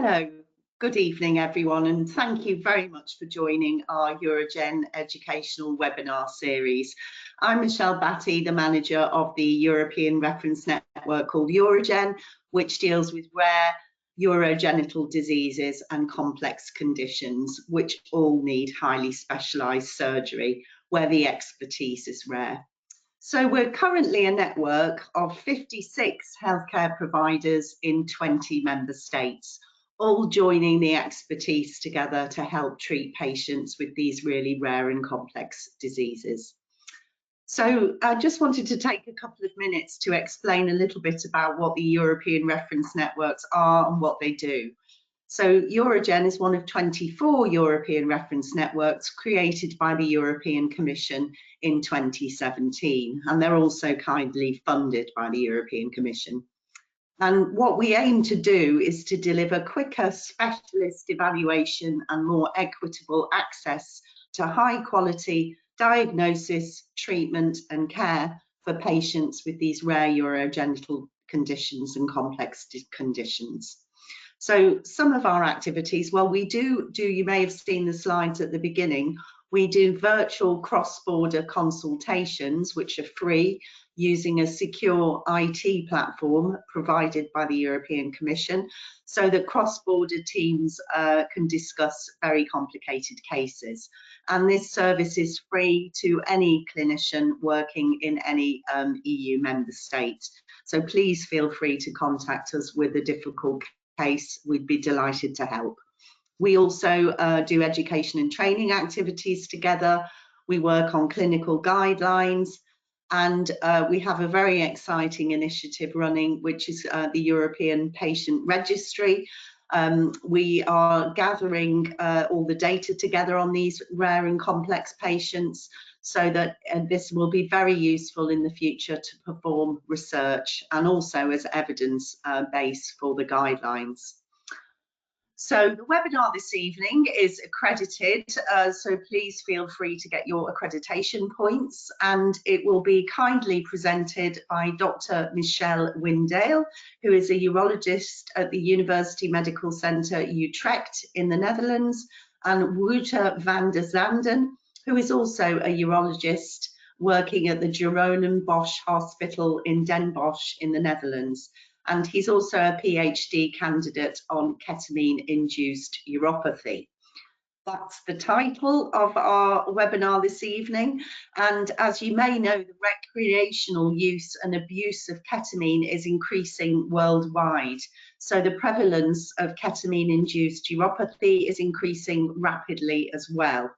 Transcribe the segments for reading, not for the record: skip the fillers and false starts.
Hello, good evening everyone, and thank you very much for joining our EUROGEN educational webinar series. I'm Michel Battye, the manager of the European reference network called EUROGEN, which deals with rare urogenital diseases and complex conditions which all need highly specialised surgery where the expertise is rare. So we're currently a network of 56 healthcare providers in 20 member states, all joining the expertise together to help treat patients with these really rare and complex diseases. So I just wanted to take a couple of minutes to explain a little bit about what the European reference networks are and what they do. So EUROGEN is one of 24 European reference networks created by the European Commission in 2017, and they're also kindly funded by the European Commission. And what we aim to do is to deliver quicker specialist evaluation and more equitable access to high quality diagnosis, treatment and care for patients with these rare urogenital conditions and complex conditions. So some of our activities, well, you may have seen the slides at the beginning, we do virtual cross-border consultations, which are free, using a secure IT platform provided by the European Commission, so that cross-border teams can discuss very complicated cases. And this service is free to any clinician working in any EU member state. So please feel free to contact us with a difficult case. We'd be delighted to help. We also do education and training activities together. We work on clinical guidelines, and we have a very exciting initiative running, which is the European Patient Registry. We are gathering all the data together on these rare and complex patients, so that this will be very useful in the future to perform research and also as evidence base for the guidelines. So the webinar this evening is accredited, so please feel free to get your accreditation points, and it will be kindly presented by Dr. Michel Wyndaele, who is a urologist at the University Medical Center Utrecht in the Netherlands, and Wouter van der Sanden, who is also a urologist working at the Jeroen Bosch Hospital in Den Bosch in the Netherlands. And he's also a PhD candidate on ketamine induced uropathy. That's the title of our webinar this evening. And as you may know, the recreational use and abuse of ketamine is increasing worldwide. So the prevalence of ketamine induced uropathy is increasing rapidly as well.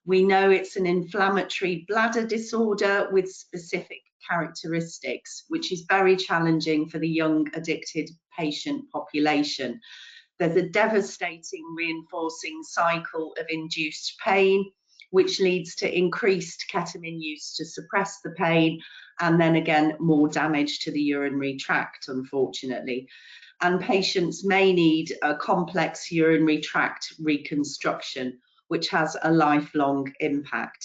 We know it's an inflammatory bladder disorder with specific characteristics, which is very challenging for the young addicted patient population. There's a devastating reinforcing cycle of induced pain, which leads to increased ketamine use to suppress the pain, and then again more damage to the urinary tract, unfortunately. And patients may need a complex urinary tract reconstruction, which has a lifelong impact.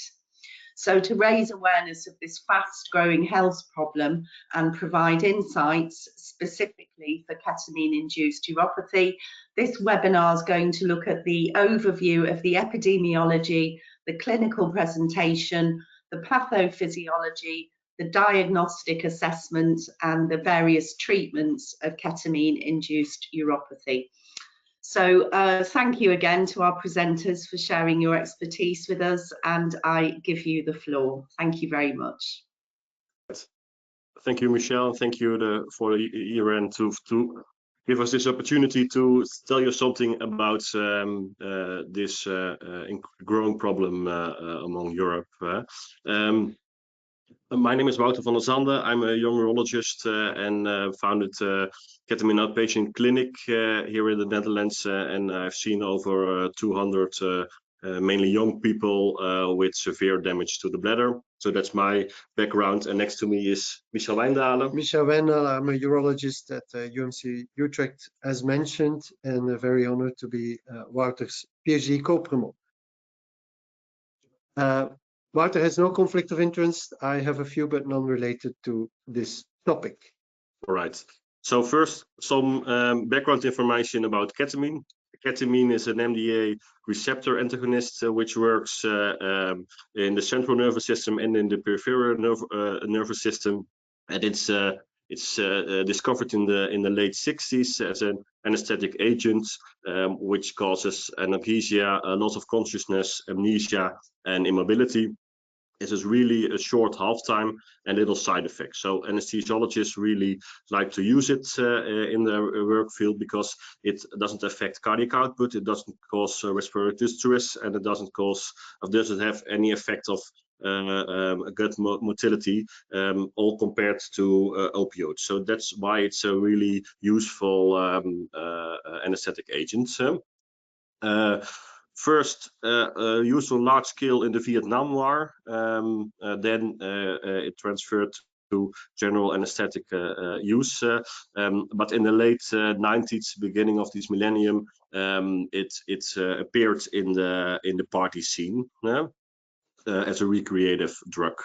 So to raise awareness of this fast-growing health problem and provide insights specifically for ketamine-induced uropathy, this webinar is going to look at the overview of the epidemiology, the clinical presentation, the pathophysiology, the diagnostic assessment, and the various treatments of ketamine-induced uropathy. So thank you again to our presenters for sharing your expertise with us, and I give you the floor. Thank you very much. Thank you, Michelle. Thank you for the ERN to give us this opportunity to tell you something about this growing problem among Europe. My name is Wouter van der Sanden. I'm a young urologist and founded Ketamine Outpatient Clinic here in the Netherlands, and I've seen over 200 mainly young people with severe damage to the bladder. So that's my background, and next to me is Michel Wyndaele. Michel Wyndaele, I'm a urologist at UMC Utrecht, as mentioned, and very honored to be Wouter's PhD co-promote. Wouter has no conflict of interest. I have a few, but none related to this topic. All right. So first, some background information about ketamine. Ketamine is an NMDA receptor antagonist which works in the central nervous system and in the peripheral nervous system, and it's discovered in the late 60s as an anesthetic agent, which causes anesthesia, a loss of consciousness, amnesia, and immobility. It is really a short half-time and little side effects. So anesthesiologists really like to use it in their work field because it doesn't affect cardiac output, it doesn't cause respiratory distress, and it doesn't have any effect of gut motility, all compared to opioids. So that's why it's a really useful anesthetic agent. First used on large scale in the Vietnam War, then it transferred to general anesthetic use, but in the late 90s, beginning of this millennium, it appeared in the party scene as a recreative drug.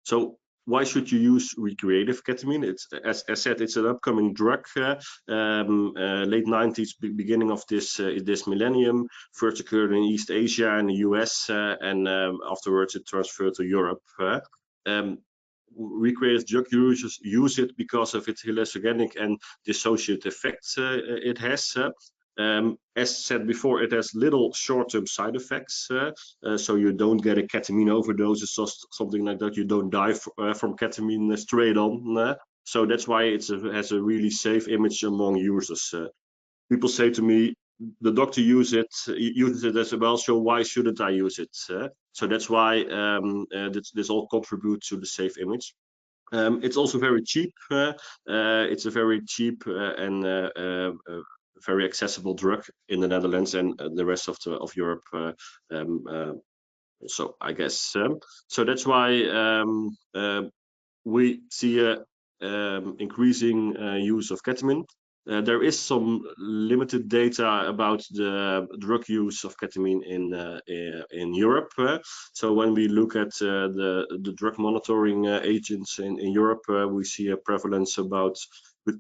So why should you use recreative ketamine? It's, as said, it's an upcoming drug. Late 90s, beginning of this millennium. First occurred in East Asia and the US, and afterwards it transferred to Europe. Recreative drug users use it because of its hallucinogenic and dissociative effects it has. As said before, it has little short-term side effects, so you don't get a ketamine overdose or something like that. You don't die from ketamine straight on. So that's why it has a really safe image among users. People say to me, the doctor uses it as well, so why shouldn't I use it? So that's why this all contributes to the safe image. It's also very cheap. It's a very cheap and very accessible drug in the Netherlands and the rest of Europe. So I guess so that's why we see a increasing use of ketamine. There is some limited data about the drug use of ketamine in Europe. So when we look at the drug monitoring agents in Europe, we see a prevalence about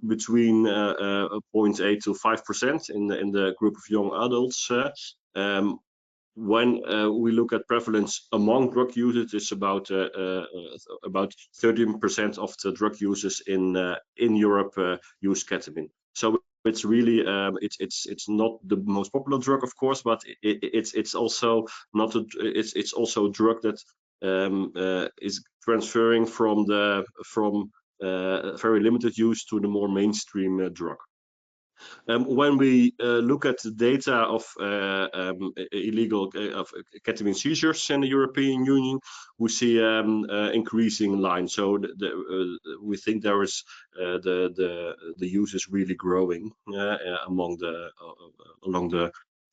between 0.8 to 5% in the group of young adults. When we look at prevalence among drug users, it's about 13% of the drug users in Europe use ketamine. So it's really it's not the most popular drug, of course, but it's also not it's also a drug that is transferring from very limited use to the more mainstream drug. When we look at the data of illegal ketamine seizures in the European Union, we see increasing line. So we think there is the use is really growing along the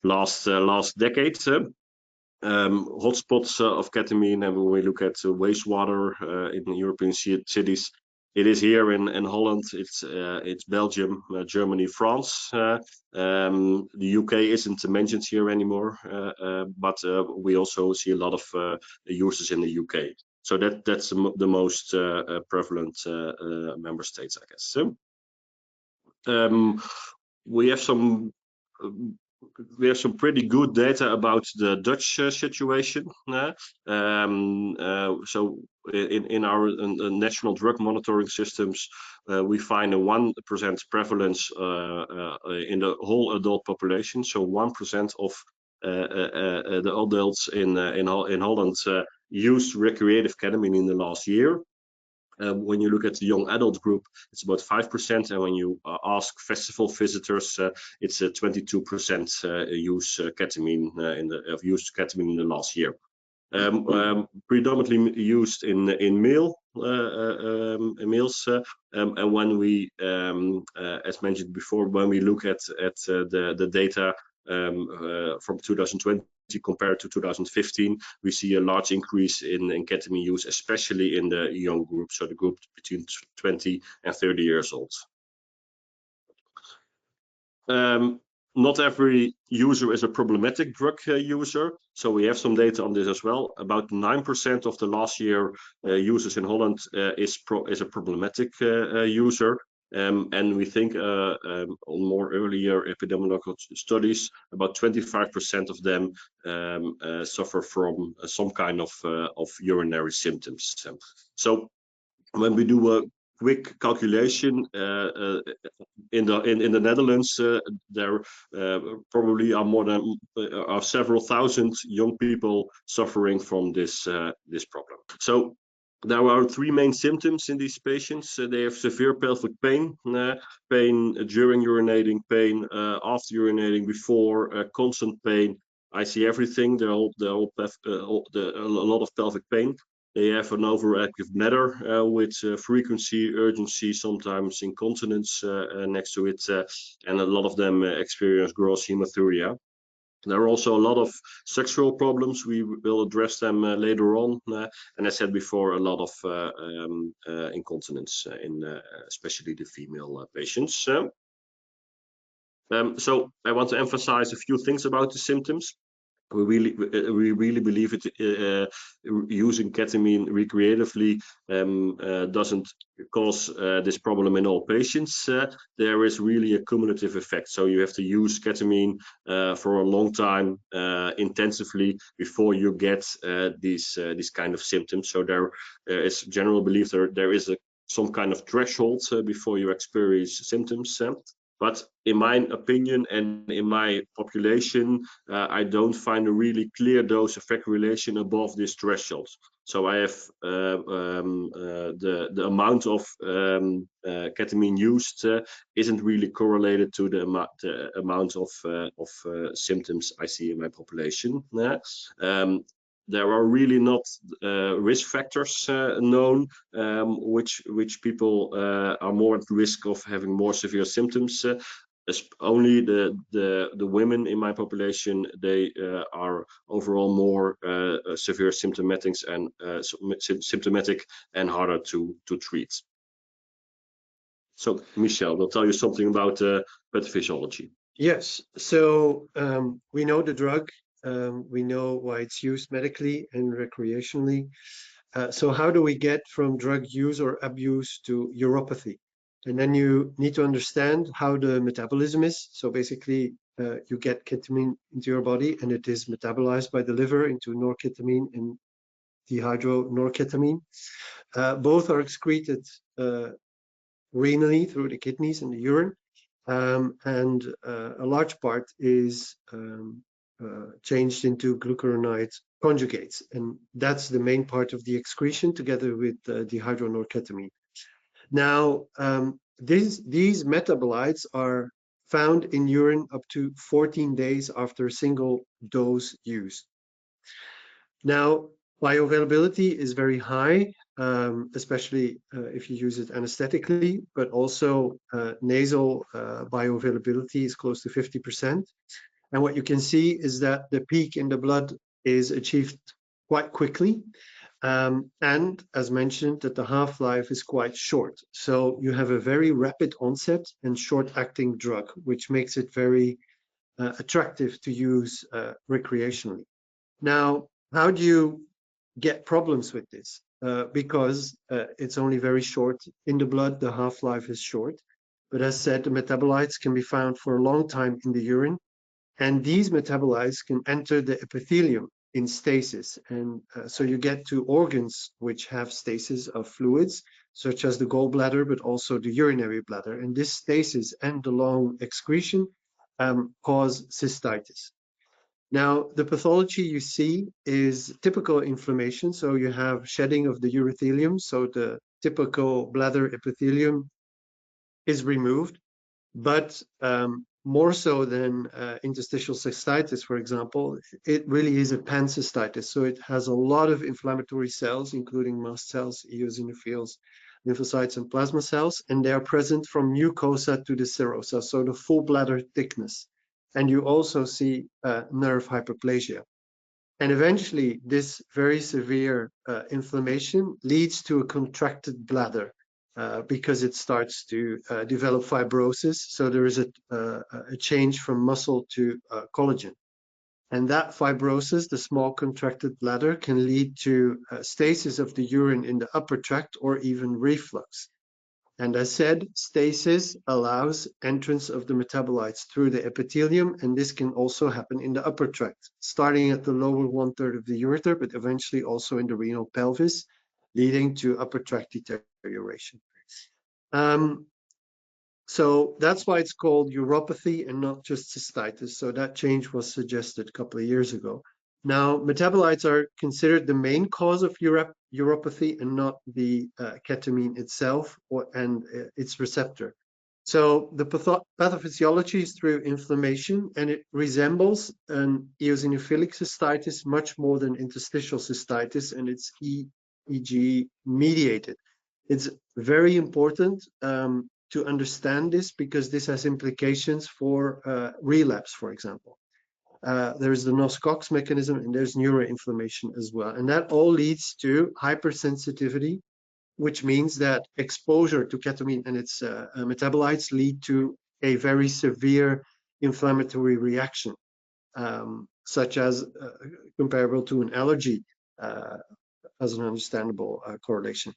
last decade. Hotspots of ketamine, and when we look at wastewater in European cities, it is here in Holland, it's Belgium, Germany, France. The UK isn't mentioned here anymore, but we also see a lot of users in the UK. So that's the most prevalent member states, I guess. We have some pretty good data about the Dutch situation. So in our national drug monitoring systems, we find a 1% prevalence in the whole adult population. So 1% of the adults in Holland used recreative ketamine in the last year. When you look at the young adult group, it's about 5%, and when you ask festival visitors, it's 22% use ketamine used ketamine in the last year. Predominantly used in males, and when we, as mentioned before, when we look at the data from 2020 compared to 2015, we see a large increase in ketamine use, especially in the young group, so the group between 20 and 30 years old. Not every user is a problematic drug user, so we have some data on this as well. About 9% of the last year users in Holland is a problematic user. And we think on more earlier epidemiological studies, about 25% of them suffer from some kind of urinary symptoms. So when we do a quick calculation in the Netherlands, there probably are several thousand young people suffering from this problem. So there are three main symptoms in these patients. They have severe pelvic pain, pain during urinating, pain after urinating, before, constant pain. I see everything. They all have a lot of pelvic pain. They have an overactive bladder with frequency, urgency, sometimes incontinence next to it, and a lot of them experience gross hematuria. There are also a lot of sexual problems. We will address them later on. And as I said before, a lot of incontinence in especially the female patients. So I want to emphasize a few things about the symptoms. We really believe it using ketamine recreatively doesn't cause this problem in all patients. There is really a cumulative effect. So you have to use ketamine for a long time intensively before you get these kind of symptoms. So there is general belief there is some kind of threshold before you experience symptoms. But in my opinion and in my population, I don't find a really clear dose-effect relation above this threshold. So I have the amount of ketamine used isn't really correlated to the amount of symptoms I see in my population. There are really not risk factors known which people are more at risk of having more severe symptoms. Only the women in my population, they are overall more severe symptomatic and harder to treat. So Michel will tell you something about pathophysiology. Yes, so we know the drug. We know why it's used medically and recreationally. So how do we get from drug use or abuse to uropathy? And then you need to understand how the metabolism is. So basically, you get ketamine into your body and it is metabolized by the liver into norketamine and dehydronorketamine. Both are excreted renally through the kidneys and the urine. And a large part is changed into glucuronide conjugates, and that's the main part of the excretion together with dehydronorketamine. Now, these metabolites are found in urine up to 14 days after a single dose use. Now, bioavailability is very high, especially if you use it anesthetically, but also nasal bioavailability is close to 50%. And what you can see is that the peak in the blood is achieved quite quickly. And as mentioned, that the half-life is quite short. So you have a very rapid onset and short-acting drug, which makes it very attractive to use recreationally. Now, how do you get problems with this? Because it's only very short in the blood, the half-life is short. But as said, the metabolites can be found for a long time in the urine. And these metabolites can enter the epithelium in stasis. And so you get to organs which have stasis of fluids, such as the gallbladder, but also the urinary bladder. And this stasis and the long excretion cause cystitis. Now, the pathology you see is typical inflammation. So you have shedding of the urothelium. So the typical bladder epithelium is removed. But more so than interstitial cystitis, for example, it really is a pancystitis. So it has a lot of inflammatory cells, including mast cells, eosinophils, lymphocytes, and plasma cells, and they are present from mucosa to the serosa, so the full bladder thickness. And you also see nerve hyperplasia. And eventually, this very severe inflammation leads to a contracted bladder. Because it starts to develop fibrosis. So there is a change from muscle to collagen. And that fibrosis, the small contracted bladder, can lead to stasis of the urine in the upper tract or even reflux. And as said, stasis allows entrance of the metabolites through the epithelium, and this can also happen in the upper tract, starting at the lower 1/3 of the ureter, but eventually also in the renal pelvis, leading to upper tract deterioration. So that's why it's called uropathy and not just cystitis. So that change was suggested a couple of years ago. Now, metabolites are considered the main cause of uropathy and not the ketamine itself and its receptor. So the pathophysiology is through inflammation, and it resembles an eosinophilic cystitis much more than interstitial cystitis, and it's EEG mediated. It's very important to understand this because this has implications for relapse, for example. There's the NOS-COX mechanism, and there's neuroinflammation as well. And that all leads to hypersensitivity, which means that exposure to ketamine and its metabolites lead to a very severe inflammatory reaction, such as comparable to an allergy, as an understandable correlation.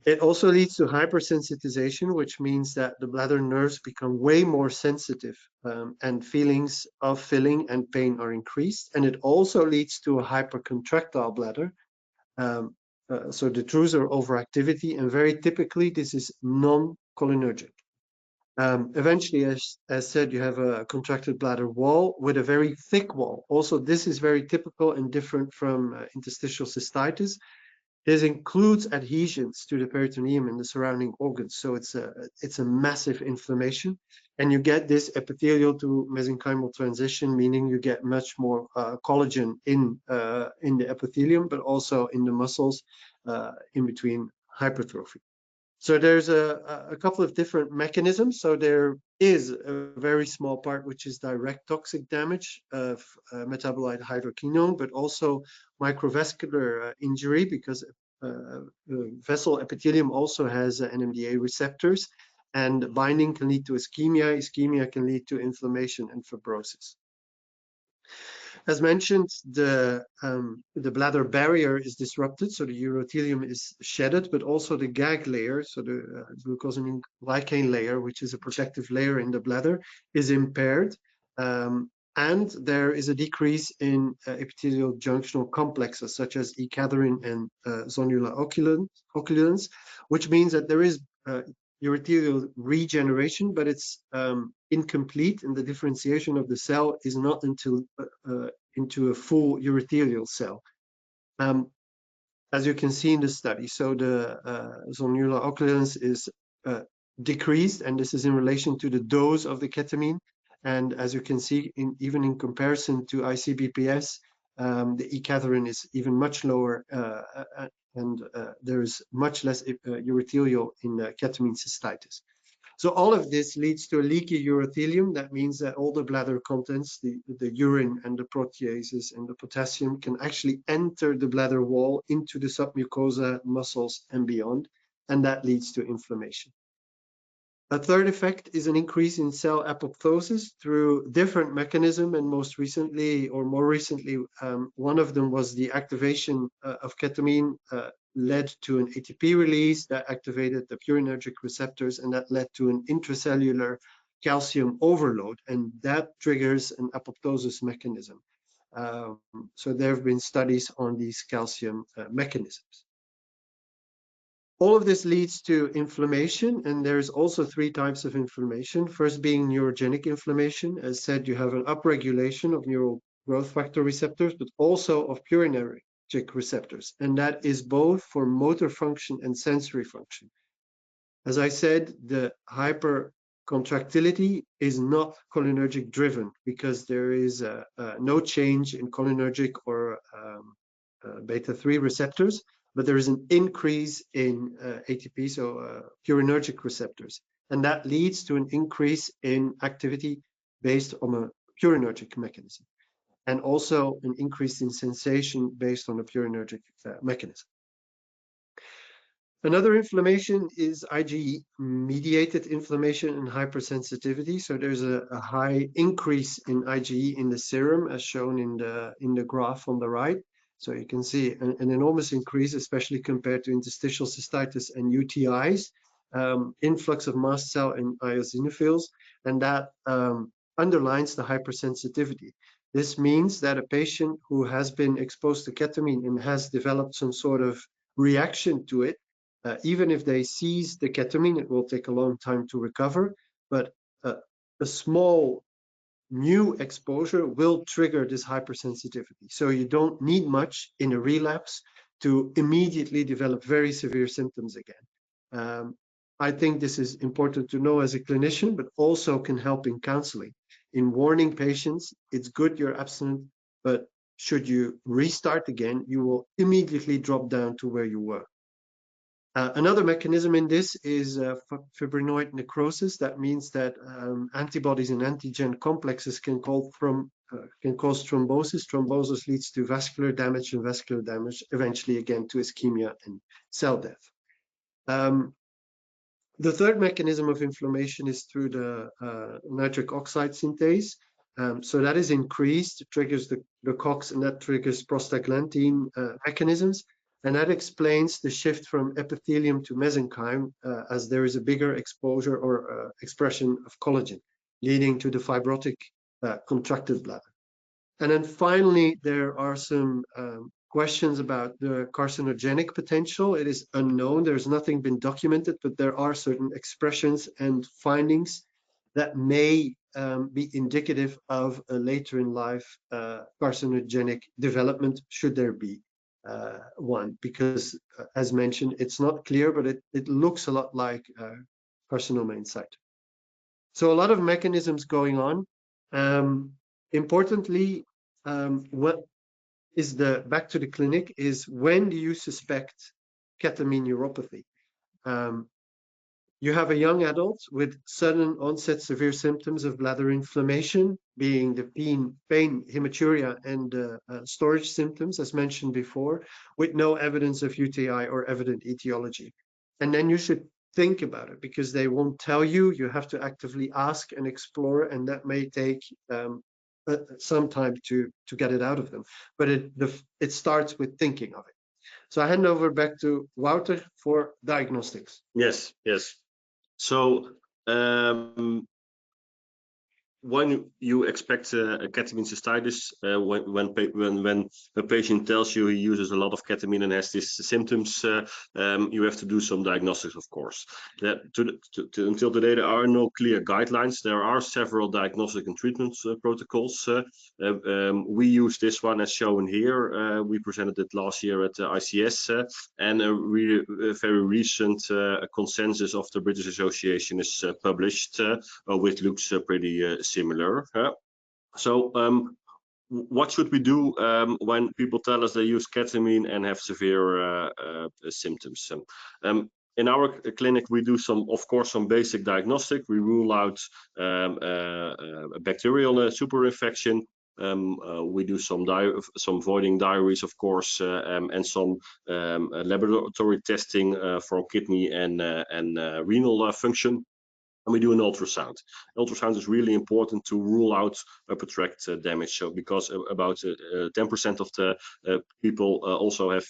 It also leads to hypersensitization, which means that the bladder nerves become way more sensitive, and feelings of filling and pain are increased. And it also leads to a hypercontractile bladder. So the truths are overactivity, and very typically this is non-cholinergic. Eventually, as said, you have a contracted bladder wall with a very thick wall. Also, this is very typical and different from interstitial cystitis. This includes adhesions to the peritoneum and the surrounding organs. So it's a massive inflammation, and you get this epithelial to mesenchymal transition, meaning you get much more collagen in the epithelium, but also in the muscles in between hypertrophy. So there's a couple of different mechanisms. So there is a very small part which is direct toxic damage of metabolite hydroquinone, but also microvascular injury, because vessel epithelium also has NMDA receptors, and binding can lead to ischemia. Ischemia can lead to inflammation and fibrosis. As mentioned, the bladder barrier is disrupted, so the urothelium is shedded, but also the gag layer, so the glucosamine glycane layer, which is a protective layer in the bladder, is impaired. And there is a decrease in epithelial junctional complexes, such as E-cadherin and zonula occludens, which means that there is urothelial regeneration, but it's incomplete, and the differentiation of the cell is not until into a full urothelial cell. As you can see in the study, so the zonula occludens is decreased, and this is in relation to the dose of the ketamine. And as you can see, even in comparison to IC-BPS, the E-cadherin is even much lower, and there is much less urothelial in ketamine cystitis. So all of this leads to a leaky urothelium. That means that all the bladder contents, the urine and the proteases and the potassium, can actually enter the bladder wall into the submucosa, muscles, and beyond, and that leads to inflammation. A third effect is an increase in cell apoptosis through different mechanisms, and more recently, one of them was the activation of ketamine led to an ATP release that activated the purinergic receptors, and that led to an intracellular calcium overload, and that triggers an apoptosis mechanism. So there have been studies on these calcium mechanisms. All of this leads to inflammation, and there's also three types of inflammation. First being neurogenic inflammation. As said, you have an upregulation of neural growth factor receptors, but also of purinergic receptors, and that is both for motor function and sensory function. As I said, the hypercontractility is not cholinergic driven, because there is no change in cholinergic or beta-3 receptors, but there is an increase in ATP, so purinergic receptors. And that leads to an increase in activity based on a purinergic mechanism, and also an increase in sensation based on a purinergic mechanism. Another inflammation is IgE-mediated inflammation and hypersensitivity. So there's a high increase in IgE in the serum, as shown in the graph on the right. So you can see an enormous increase, especially compared to interstitial cystitis and UTIs. influx of mast cell and eosinophils, and that underlines the hypersensitivity. This means that a patient who has been exposed to ketamine and has developed some sort of reaction to it, even if they cease the ketamine, it will take a long time to recover, but a small new exposure will trigger this hypersensitivity. So you don't need much in a relapse to immediately develop very severe symptoms again. I think this is important to know as a clinician, but also can help in counseling. In warning patients, it's good you're abstinent, but should you restart again, you will immediately drop down to where you were. Another mechanism in this is fibrinoid necrosis. That means that antibodies and antigen complexes can cause thrombosis. Thrombosis leads to vascular damage, and vascular damage eventually again to ischemia and cell death. The third mechanism of inflammation is through the nitric oxide synthase. So that is increased, triggers the COX, and that triggers prostaglandin mechanisms. And that explains the shift from epithelium to mesenchyme as there is a bigger exposure or expression of collagen, leading to the fibrotic contracted bladder. And then finally, there are some questions about the carcinogenic potential. It is unknown. There's nothing been documented, but there are certain expressions and findings that may be indicative of a later in life carcinogenic development, should there be one, because as mentioned, it's not clear, but it looks a lot like carcinoma in situ. So a lot of mechanisms going on. Importantly, what is back to the clinic is, when do you suspect ketamine uropathy? You have a young adult with sudden onset severe symptoms of bladder inflammation, being the pain, hematuria, and storage symptoms, as mentioned before, with no evidence of UTI or evident etiology. And then you should think about it, because they won't tell you. You have to actively ask and explore, and that may take some time to get it out of them. But it starts with thinking of it. So I hand over back to Wouter for diagnostics. Yes. So when you expect a ketamine cystitis, when a patient tells you he uses a lot of ketamine and has these symptoms, you have to do some diagnostics, of course. Until today, there are no clear guidelines. There are several diagnostic and treatment protocols. We use this one as shown here. We presented it last year at ICS, and a very recent consensus of the British Association is published, which looks pretty similar. So what should we do when people tell us they use ketamine and have severe symptoms? In our clinic, we do of course, some basic diagnostic. We rule out a bacterial superinfection. We do some voiding diaries, of course, and some laboratory testing for kidney and renal function. And we do an ultrasound. Ultrasound is really important to rule out upper tract damage. So because about 10% of the people also have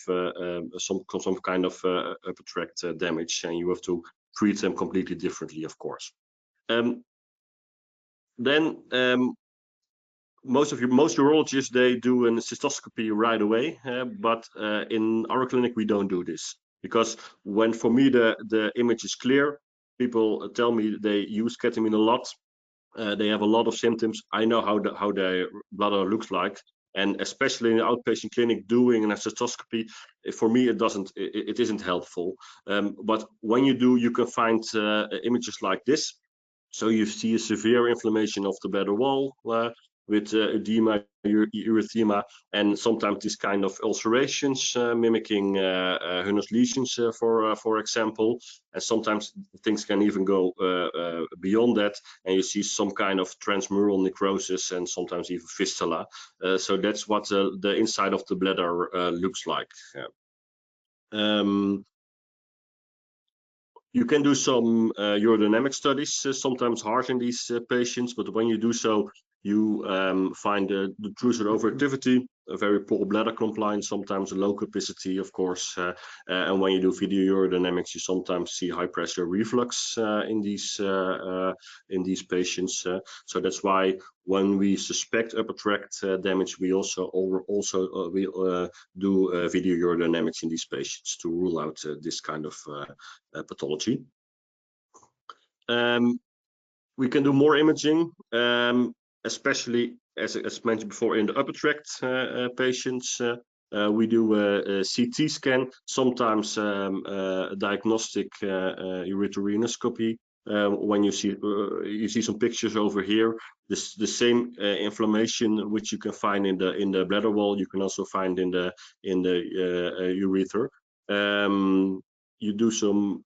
some kind of upper tract damage, and you have to treat them completely differently, of course. Most urologists, they do a cystoscopy right away, but in our clinic we don't do this, because for me the image is clear. People tell me they use ketamine a lot. They have a lot of symptoms. I know how their bladder looks like, and especially in the outpatient clinic, doing an cystoscopy, for me it isn't helpful. But when you do, you can find images like this. So you see a severe inflammation of the bladder wall with edema, erythema, and sometimes this kind of ulcerations mimicking Hunner's lesions, for example. And sometimes things can even go beyond that, and you see some kind of transmural necrosis and sometimes even fistula. So that's what the inside of the bladder looks like. You can do some urodynamic studies, sometimes hard in these patients, but when you do so, you find the drusen overactivity, a very poor bladder compliance, sometimes a low capacity, of course, and when you do video urodynamics, you sometimes see high pressure reflux in these patients. So that's why when we suspect upper tract damage, we also do video urodynamics in these patients to rule out this kind of pathology. We can do more imaging, especially as mentioned before in the upper tract patients. We do a CT scan, sometimes a diagnostic ureteronoscopy. When you see some pictures over here, the same inflammation which you can find in the bladder wall, you can also find in the urethra. You do some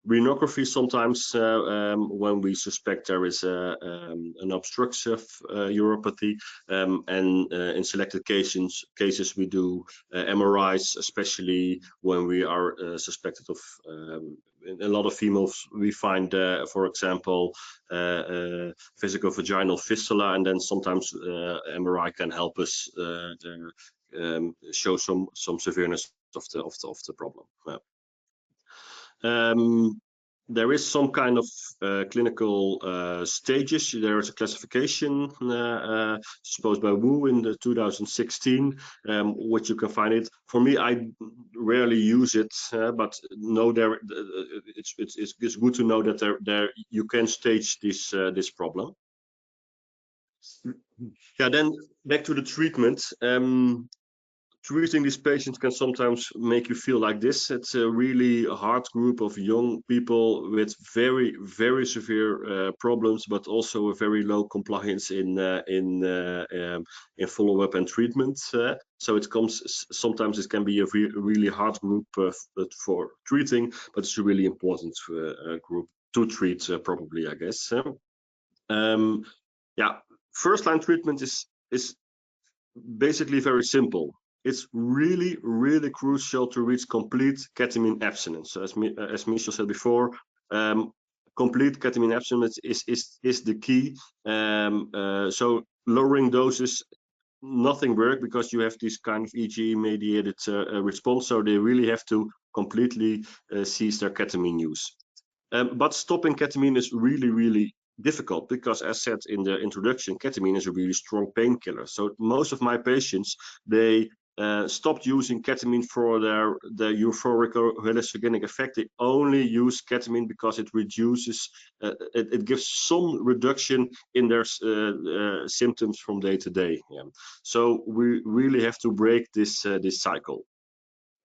renography sometimes when we suspect there is an obstructive uropathy, and in selected cases we do MRIs, especially when we are suspected of in a lot of females we find for example physical vaginal fistula, and then sometimes MRI can help us show some severeness of the problem. There is some kind of clinical stages. There is a classification supposed by Wu in the 2016, which you can find it. For me, I rarely use it, but no, it's good to know that there you can stage this problem. Yeah, then back to the treatment. Treating these patients can sometimes make you feel like this. It's a really hard group of young people with very, very severe problems, but also a very low compliance in follow-up and treatment. So sometimes it can be a really hard group for treating, but it's a really important group to treat probably, I guess. Yeah, first-line treatment is basically very simple. It's really, really crucial to reach complete ketamine abstinence. So as Michel said before, complete ketamine abstinence is the key. So lowering doses, nothing works because you have this kind of EEG-mediated response. So they really have to completely cease their ketamine use. But stopping ketamine is really, really difficult because, as said in the introduction, ketamine is a really strong painkiller. So most of my patients, they stopped using ketamine for their euphoric or hallucinogenic effect. They only use ketamine because it reduces, it gives some reduction in their symptoms from day to day. Yeah. So we really have to break this cycle.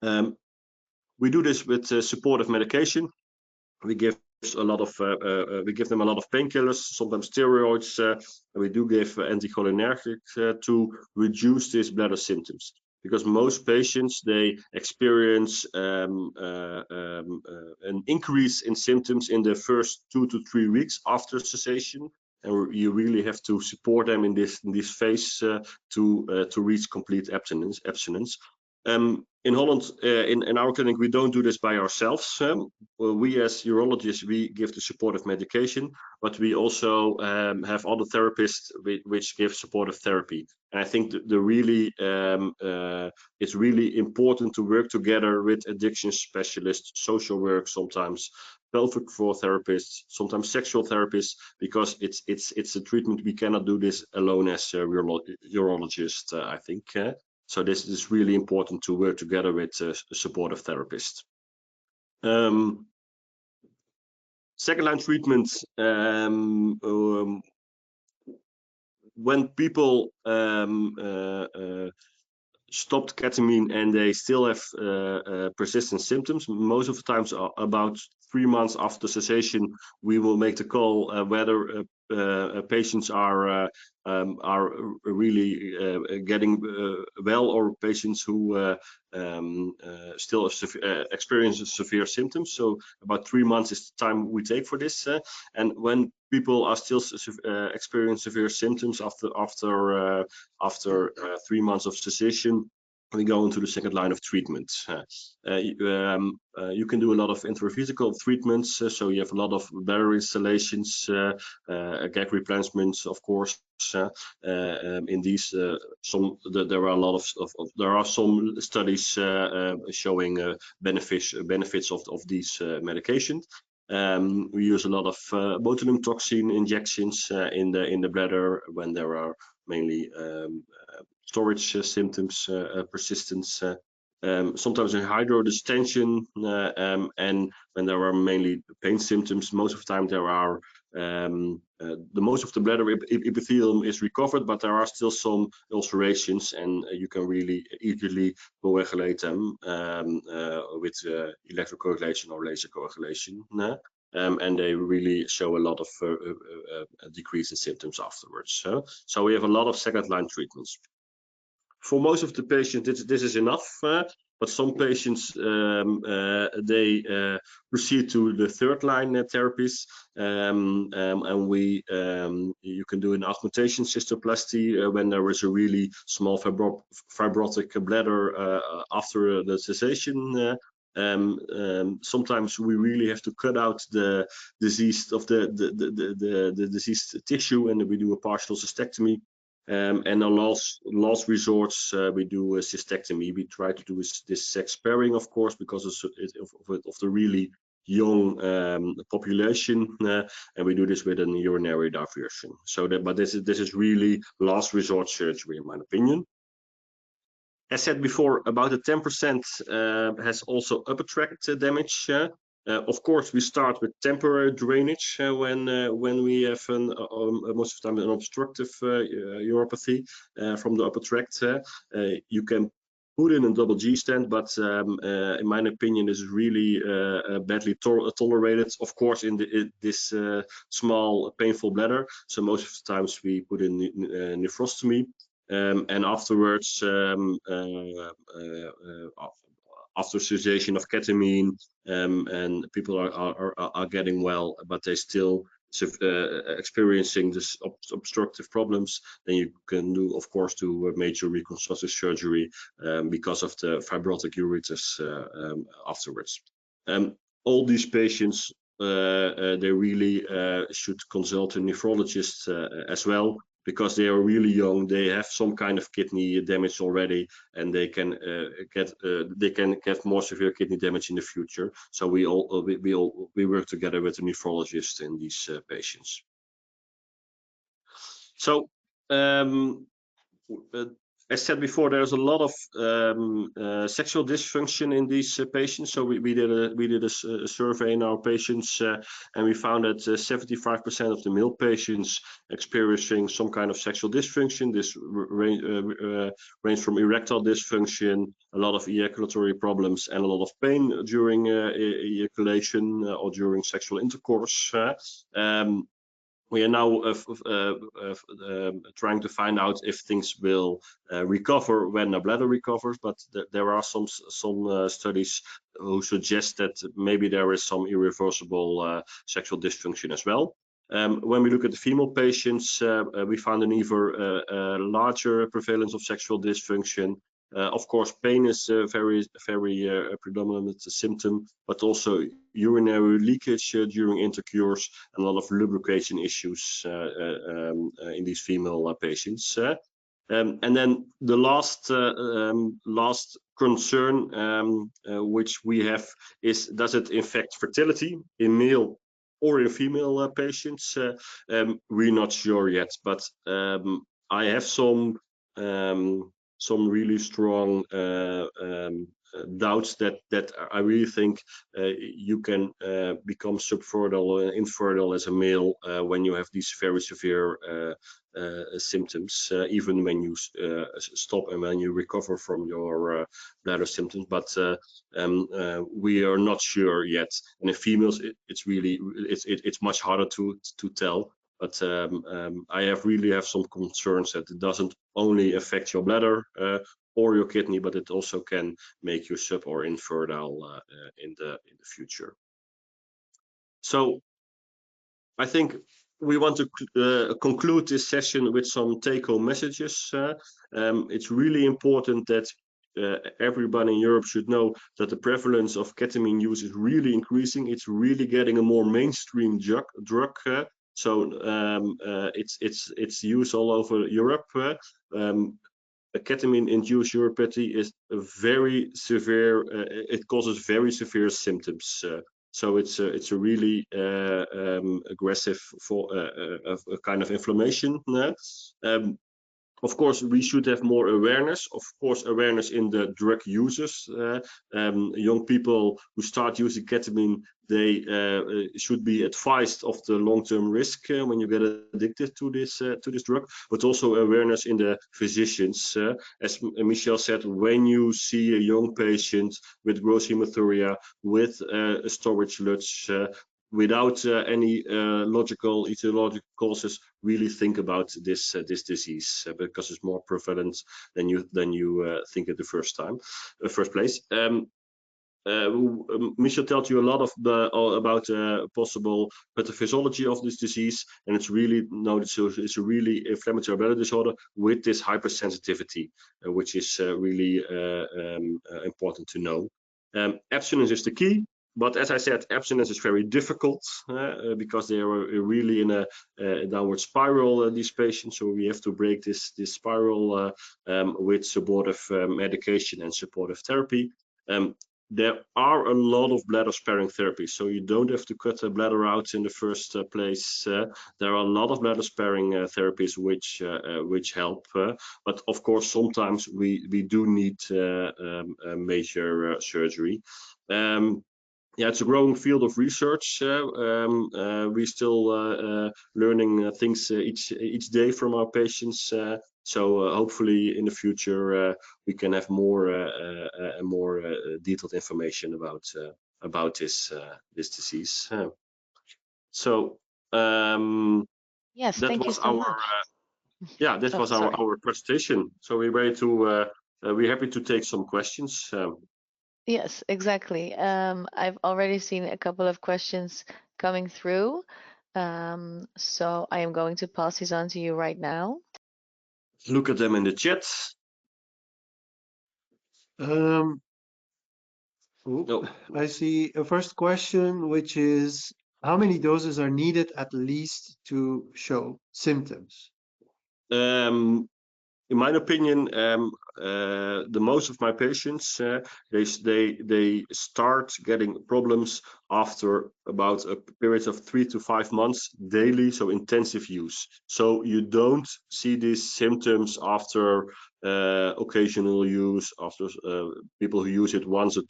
We do this with supportive medication. We give them a lot of painkillers, sometimes steroids. We do give anticholinergics to reduce these bladder symptoms, because most patients, they experience an increase in symptoms in the first 2 to 3 weeks after cessation, and you really have to support them in this phase to reach complete abstinence. In Holland, in our clinic, we don't do this by ourselves. We as urologists, we give the supportive medication, but we also have other therapists which give supportive therapy. And I think it's really important to work together with addiction specialists, social work, sometimes pelvic floor therapists, sometimes sexual therapists, because it's a treatment. We cannot do this alone as urologists, I think. So this is really important to work together with a supportive therapist. Second line treatment, when people stopped ketamine and they still have persistent symptoms, most of the times about 3 months after cessation, we will make the call whether patients are really getting well, or patients who still experience severe symptoms. So about 3 months is the time we take for this. And when people are still experience severe symptoms after 3 months of cessation, we go into the second line of treatment. You can do a lot of intrathecal treatments, so you have a lot of bladder installations, gag replenishments, of course. In these, there are some studies showing benefits of these medications. We use a lot of botulinum toxin injections in the bladder when there are mainly storage symptoms, persistence, sometimes in hydrodistension, and when there are mainly pain symptoms. Most of the time there are most of the bladder epithelium is recovered, but there are still some ulcerations, and you can really easily coagulate them with electrocoagulation or laser coagulation. And they really show a lot of decrease in symptoms afterwards. So we have a lot of second-line treatments. For most of the patients, this is enough, but some patients they proceed to the third-line therapies, and you can do an augmentation cystoplasty when there is a really small fibrotic bladder after the cessation. Sometimes we really have to cut out the diseased diseased tissue, and we do a partial cystectomy. And on last resorts, we do a cystectomy. We try to do this sex sparing, of course, because of the really young population, and we do this with an urinary diversion. But this is really last resort surgery, in my opinion. As said before, about 10% has also upper tract damage. Of course, we start with temporary drainage when we have most of the time an obstructive uropathy from the upper tract. You can put in a double G stent, but in my opinion, this is really badly tolerated. Of course, in this small painful bladder. So most of the times we put in nephrostomy, and afterwards, after cessation of ketamine, and people are getting well, but they still experiencing this obstructive problems, then you can do, of course, do a major reconstructive surgery because of the fibrotic ureters afterwards. All these patients, they really should consult a nephrologist as well, because they are really young. They have some kind of kidney damage already, and they can get more severe kidney damage in the future. So we work together with a nephrologist in these patients. So as said before, there's a lot of sexual dysfunction in these patients. So we did a survey in our patients, and we found that 75% of the male patients experiencing some kind of sexual dysfunction. This range from erectile dysfunction, a lot of ejaculatory problems, and a lot of pain during ejaculation or during sexual intercourse. We are now trying to find out if things will recover when the bladder recovers, but there are some studies who suggest that maybe there is some irreversible sexual dysfunction as well. When we look at the female patients, we found an even larger prevalence of sexual dysfunction. Of course, pain is a very predominant symptom, but also urinary leakage during intercourse, and a lot of lubrication issues in these female patients. And then the last concern which we have is, does it affect fertility in male or in female patients? We're not sure yet, but I have some really strong doubts that I really think you can become subfertile and infertile as a male when you have these very severe symptoms, even when you stop and when you recover from your bladder symptoms. But we are not sure yet. And in females, it's much harder to tell. But I really have some concerns that it doesn't only affect your bladder or your kidney, but it also can make you sub or infertile in the future. So I think we want to conclude this session with some take-home messages. It's really important that everybody in Europe should know that the prevalence of ketamine use is really increasing. It's really getting a more mainstream drug. It's used all over Europe. A ketamine-induced uropathy is a very severe. It causes very severe symptoms. So it's a really aggressive a kind of inflammation. Of course, we should have more awareness. Of course, awareness in the drug users. Young people who start using ketamine, they should be advised of the long-term risk when you get addicted to this drug. But also awareness in the physicians. As Michel said, when you see a young patient with gross hematuria, with a storage LUTS, without any logical etiological causes, really think about this disease because it's more prevalent than you think at the first place. Michel told you a lot of about possible pathophysiology of this disease, and it's really it's a really inflammatory bladder disorder with this hypersensitivity, which is really important to know. Abstinence is the key. But as I said, abstinence is very difficult because they are really in a downward spiral, these patients. So we have to break this spiral with supportive medication and supportive therapy. There are a lot of bladder sparing therapies, so you don't have to cut a bladder out in the first place. There are a lot of bladder sparing therapies which help, but of course sometimes we do need major surgery. Yeah, it's a growing field of research. We're still learning things each day from our patients. So hopefully in the future we can have more detailed information about this disease. Yes, thank you so much. That was our presentation. So we're happy to take some questions. Yes, exactly. I've already seen a couple of questions coming through. So I am going to pass these on to you right now. Look at them in the chat. I see a first question, which is, how many doses are needed at least to show symptoms? In my opinion, the most of my patients they start getting problems after about a period of 3 to 5 months daily, so intensive use. So you don't see these symptoms after occasional use, after people who use it once or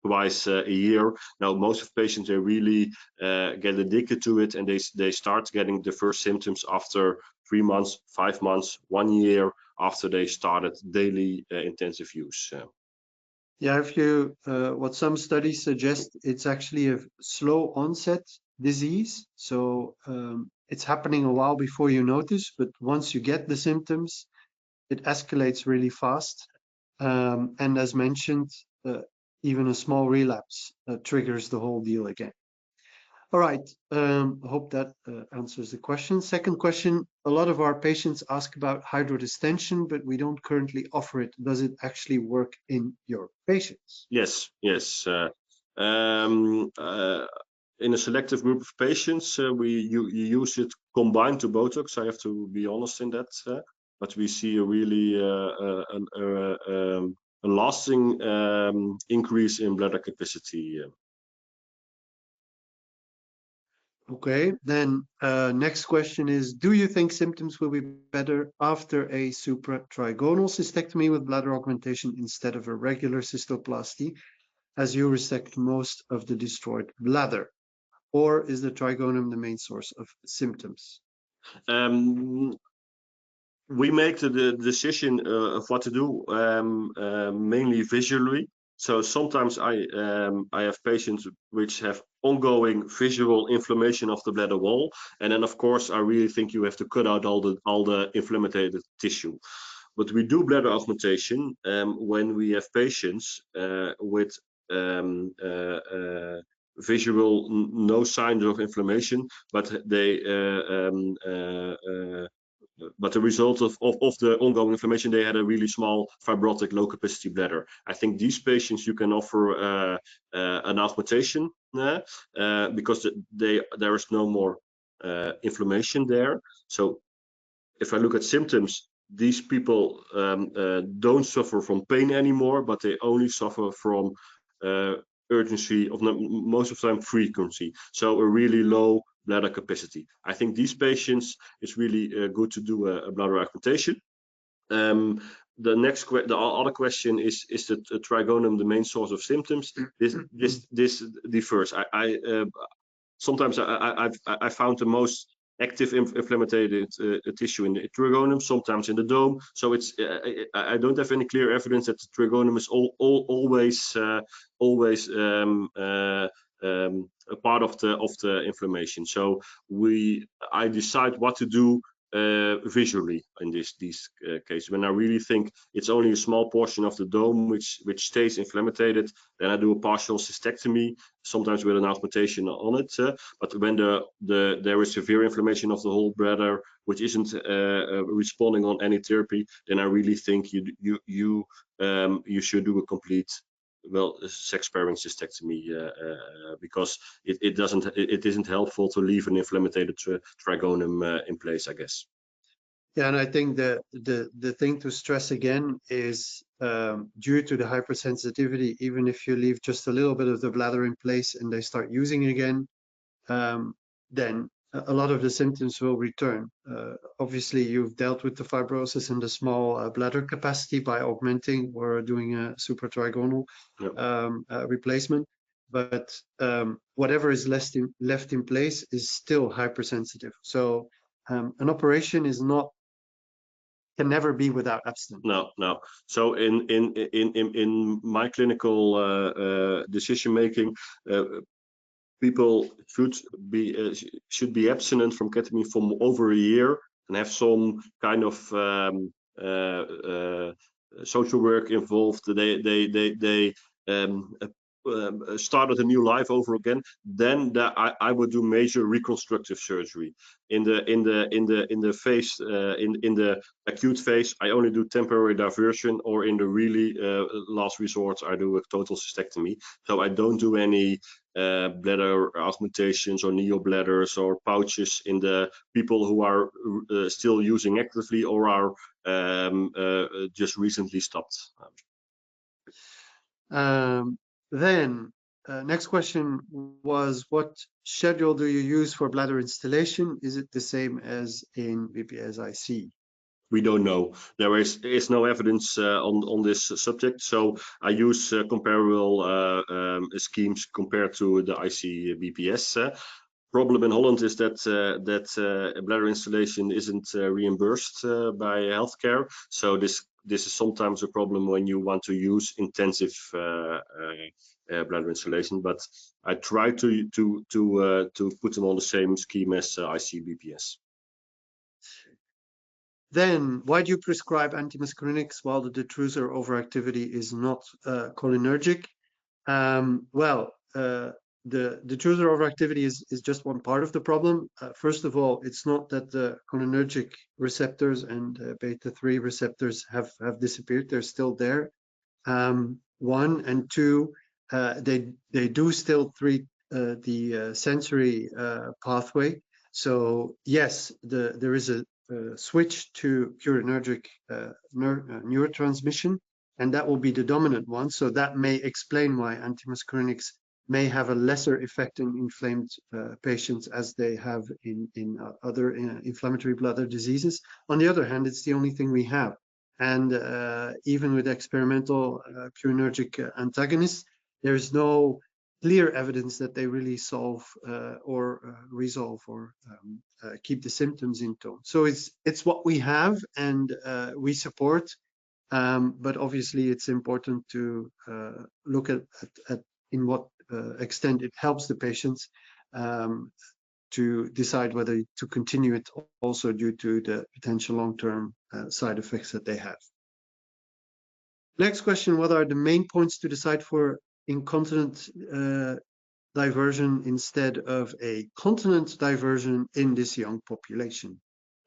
twice a year. Now, most of patients, they really get addicted to it, and they start getting the first symptoms after 3 months, 5 months, 1 year after they started daily intensive use. Yeah, if you what some studies suggest, it's actually a slow onset disease. So it's happening a while before you notice, but once you get the symptoms, it escalates really fast. And as mentioned, even a small relapse triggers the whole deal again. All right, I hope that answers the question. Second question, a lot of our patients ask about hydrodistension, but we don't currently offer it. Does it actually work in your patients? Yes. In a selective group of patients, you use it combined to Botox. I have to be honest in that, but we see a really a lasting increase in bladder capacity. Okay, then next question is, do you think symptoms will be better after a supratrigonal cystectomy with bladder augmentation instead of a regular cystoplasty, as you resect most of the destroyed bladder? Or is the trigonum the main source of symptoms? We make the decision of what to do mainly visually. So sometimes I have patients which have ongoing visual inflammation of the bladder wall, and then of course I really think you have to cut out all the inflammatory tissue. But we do bladder augmentation when we have patients with visual no signs of inflammation, but they but the result of the ongoing inflammation, they had a really small fibrotic low capacity bladder. I think these patients you can offer an augmentation because there is no more inflammation there. So if I look at symptoms, these people don't suffer from pain anymore, but they only suffer from urgency, of most of the time frequency. So a really low bladder capacity. I think these patients, it's really good to do a bladder augmentation. The other question is the trigonum the main source of symptoms? This differs. Sometimes I found the most active inflammatory tissue in the trigonum, sometimes in the dome. So it's I don't have any clear evidence that the trigonum is always a part of the inflammation. So I decide what to do visually in these cases. When I really think it's only a small portion of the dome which stays inflamed, then I do a partial cystectomy, sometimes with an augmentation on it. But when there is severe inflammation of the whole bladder, which isn't responding on any therapy, then I really think you should do a complete sex-sparing cystectomy because it isn't helpful to leave an inflamed trigonum in place, I guess. Yeah, and I think the thing to stress again is due to the hypersensitivity, even if you leave just a little bit of the bladder in place and they start using it again, then a lot of the symptoms will return. Obviously, you've dealt with the fibrosis and the small bladder capacity by augmenting or doing a supratrigonal replacement. But whatever is left in place is still hypersensitive. So an operation can never be without abstinence. No. So in my clinical decision making, people should be abstinent from ketamine for over a year and have some kind of social work involved. They started a new life over again. Then I would do major reconstructive surgery. In the phase in the acute phase, I only do temporary diversion, or in the really last resort, I do a total cystectomy. So I don't do any bladder augmentations or neobladders or pouches in the people who are still using actively or are just recently stopped. Then next question was, what schedule do you use for bladder installation? Is it the same as in BPS-IC? We don't know. There is no evidence on this subject, so I use comparable schemes compared to the IC BPS. Problem in Holland is that bladder installation isn't reimbursed by healthcare, so this is sometimes a problem when you want to use intensive bladder installation. But I try to put them on the same scheme as IC BPS. Then, why do you prescribe antimuscarinics while the detrusor overactivity is not cholinergic? The detrusor overactivity is just one part of the problem. First of all, it's not that the cholinergic receptors and beta-3 receptors have disappeared. They're still there. One, and two, they do still treat the sensory pathway. So yes, there is a switch to cholinergic neurotransmission, and that will be the dominant one. So that may explain why antimuscarinics may have a lesser effect in inflamed patients as they have in other inflammatory bladder diseases. On the other hand, it's the only thing we have. And even with experimental cholinergic antagonists, there's no clear evidence that they really solve or resolve or keep the symptoms in tone. So it's what we have, and we support. But obviously, it's important to look at in what extent it helps the patients to decide whether to continue it, also due to the potential long-term side effects that they have. Next question: what are the main points to decide for incontinent diversion instead of a continent diversion in this young population?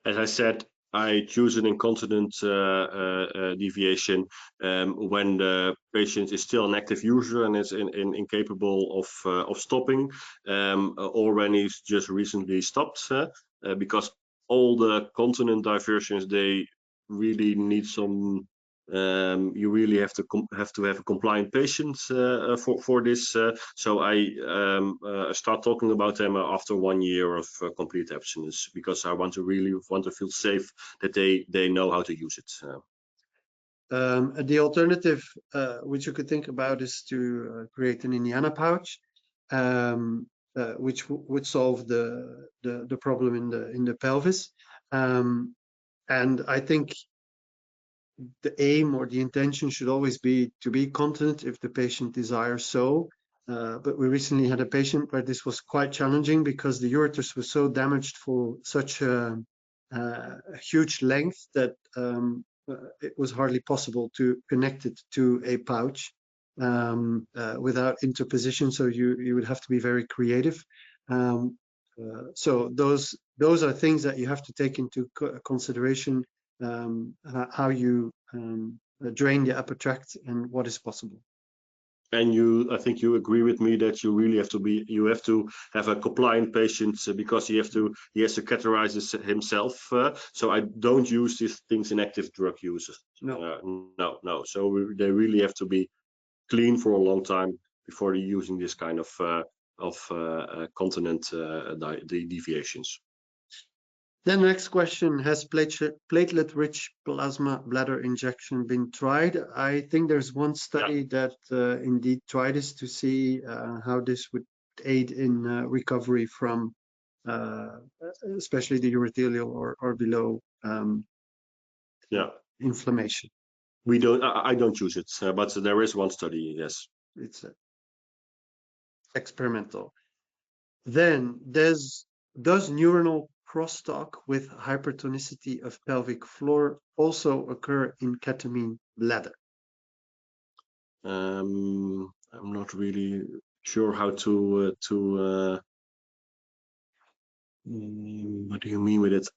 As I said, I choose an incontinent deviation when the patient is still an active user and is incapable of stopping, or when he's just recently stopped, because all the continent diversions, they really need some. You really have to have a compliant patient for this. So I start talking about them after 1 year of complete abstinence, because I really want to feel safe that they know how to use it. The alternative, which you could think about, is to create an Indiana pouch, which would solve the problem in the pelvis. And I think the aim or the intention should always be to be continent if the patient desires so. But we recently had a patient where this was quite challenging because the ureters were so damaged for such a huge length that it was hardly possible to connect it to a pouch without interposition. So you would have to be very creative. So those are things that you have to take into consideration, how you drain the upper tract and what is possible. And I think you agree with me that you really have to have a compliant patient, because he has to catheterize himself. So I don't use these things in active drug users. No. So they really have to be clean for a long time before using this kind of continent deviations. Then the next question, has platelet-rich plasma bladder injection been tried? I think there's one study that indeed tried this to see how this would aid in recovery from especially the urothelial or below inflammation. I don't use it, but there is one study, yes. It's experimental. Then does neuronal crosstalk with hypertonicity of pelvic floor also occur in ketamine bladder? I'm not really sure how to what do you mean with it?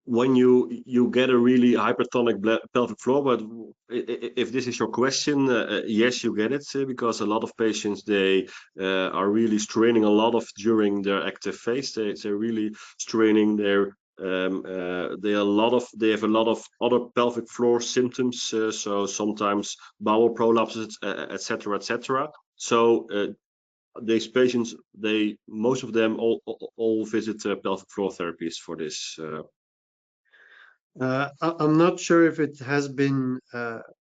When you get a really hypertonic pelvic floor, but if this is your question, yes, you get it, because a lot of patients, they are really straining a lot during their active phase. They're really straining their they have a lot of other pelvic floor symptoms, so sometimes bowel prolapses, etc. So these patients, most of them all visit pelvic floor therapies for this. I'm not sure if it has been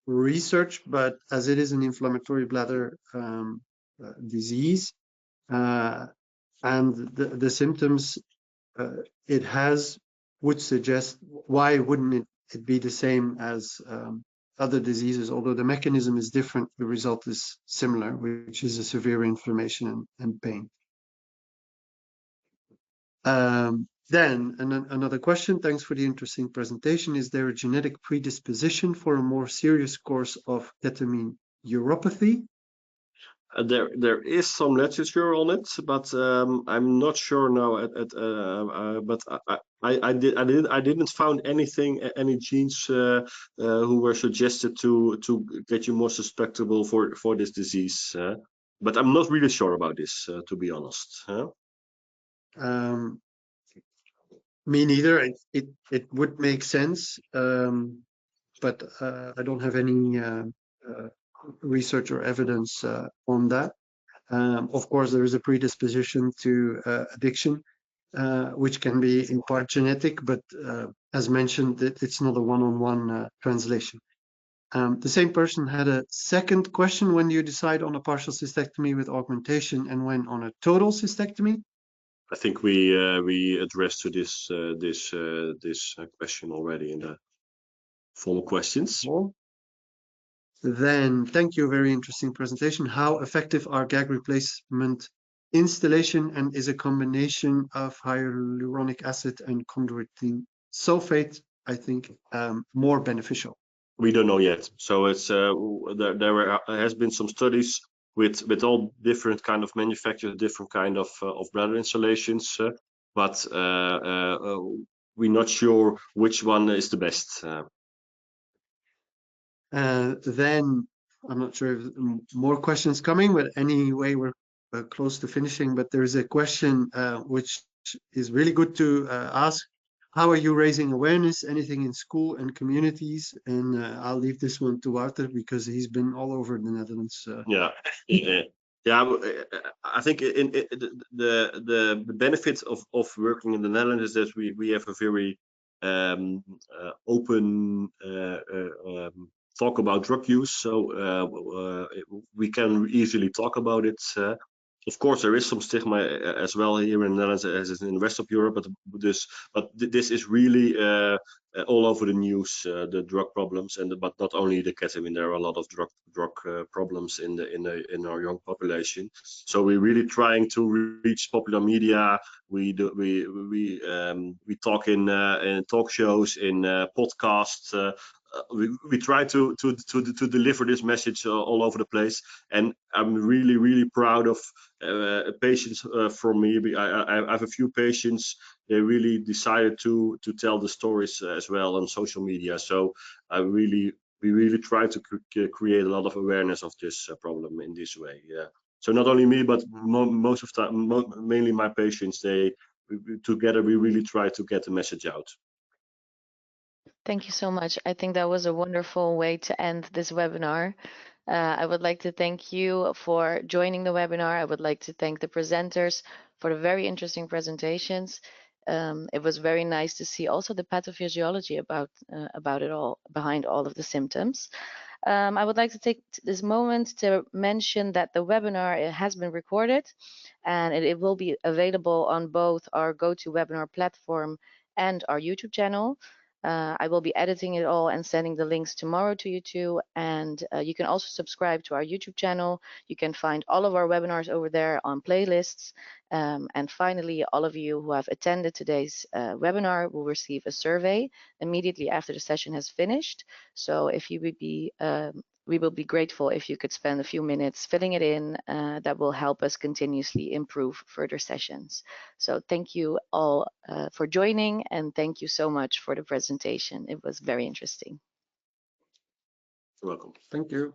researched, but as it is an inflammatory bladder disease, and the symptoms it would suggest, why wouldn't it be the same as other diseases? Although the mechanism is different, the result is similar, which is a severe inflammation and pain. Then another question. Thanks for the interesting presentation. Is there a genetic predisposition for a more serious course of ketamine uropathy? There is some literature on it, but I'm not sure now. But I didn't find any genes who were suggested to get you more susceptible for this disease. But I'm not really sure about this, to be honest. Me neither. It would make sense, but I don't have any research or evidence on that. Of course, there is a predisposition to addiction, which can be in part genetic, but as mentioned, it's not a one-on-one translation. The same person had a second question: when do you decide on a partial cystectomy with augmentation, and when on a total cystectomy? I think we addressed to this question already in the formal questions. Then, thank you. Very interesting presentation. How effective are gag replacement installation, and is a combination of hyaluronic acid and chondroitin sulfate, I think, more beneficial? We don't know yet. So it's there has been some studies with all different kind of manufacturers, different kind of bladder installations, but we're not sure which one is the best. Then I'm not sure if more questions coming, but anyway, we're close to finishing. But there's a question which is really good to ask. How are you raising awareness? Anything in school and communities? And I'll leave this one to Wouter because he's been all over the Netherlands. Yeah. I think the benefit of working in the Netherlands is that we have a very open talk about drug use, so we can easily talk about it. Of course, there is some stigma as well here in the Netherlands as in the rest of Europe, but this is really all over the news, the drug problems, but not only the ketamine. There are a lot of drug problems in our young population. So we're really trying to reach popular media. We talk in talk shows, in podcasts. We try to deliver this message all over the place, and I'm really proud of patients from me. I have a few patients. They really decided to tell the stories as well on social media. So we really try to create a lot of awareness of this problem in this way. Yeah. So not only me, but most of the time, mainly my patients. Together we really try to get the message out. Thank you so much. I think that was a wonderful way to end this webinar. I would like to thank you for joining the webinar. I would like to thank the presenters for the very interesting presentations. It was very nice to see also the pathophysiology about it all, behind all of the symptoms. I would like to take this moment to mention that the webinar has been recorded, and it will be available on both our GoToWebinar platform and our YouTube channel. I will be editing it all and sending the links tomorrow to you too. And you can also subscribe to our YouTube channel. You can find all of our webinars over there on playlists. And finally, all of you who have attended today's webinar will receive a survey immediately after the session has finished. So if you would be we will be grateful if you could spend a few minutes filling it in. That will help us continuously improve further sessions. So thank you all for joining, and thank you so much for the presentation. It was very interesting. You're welcome. Thank you.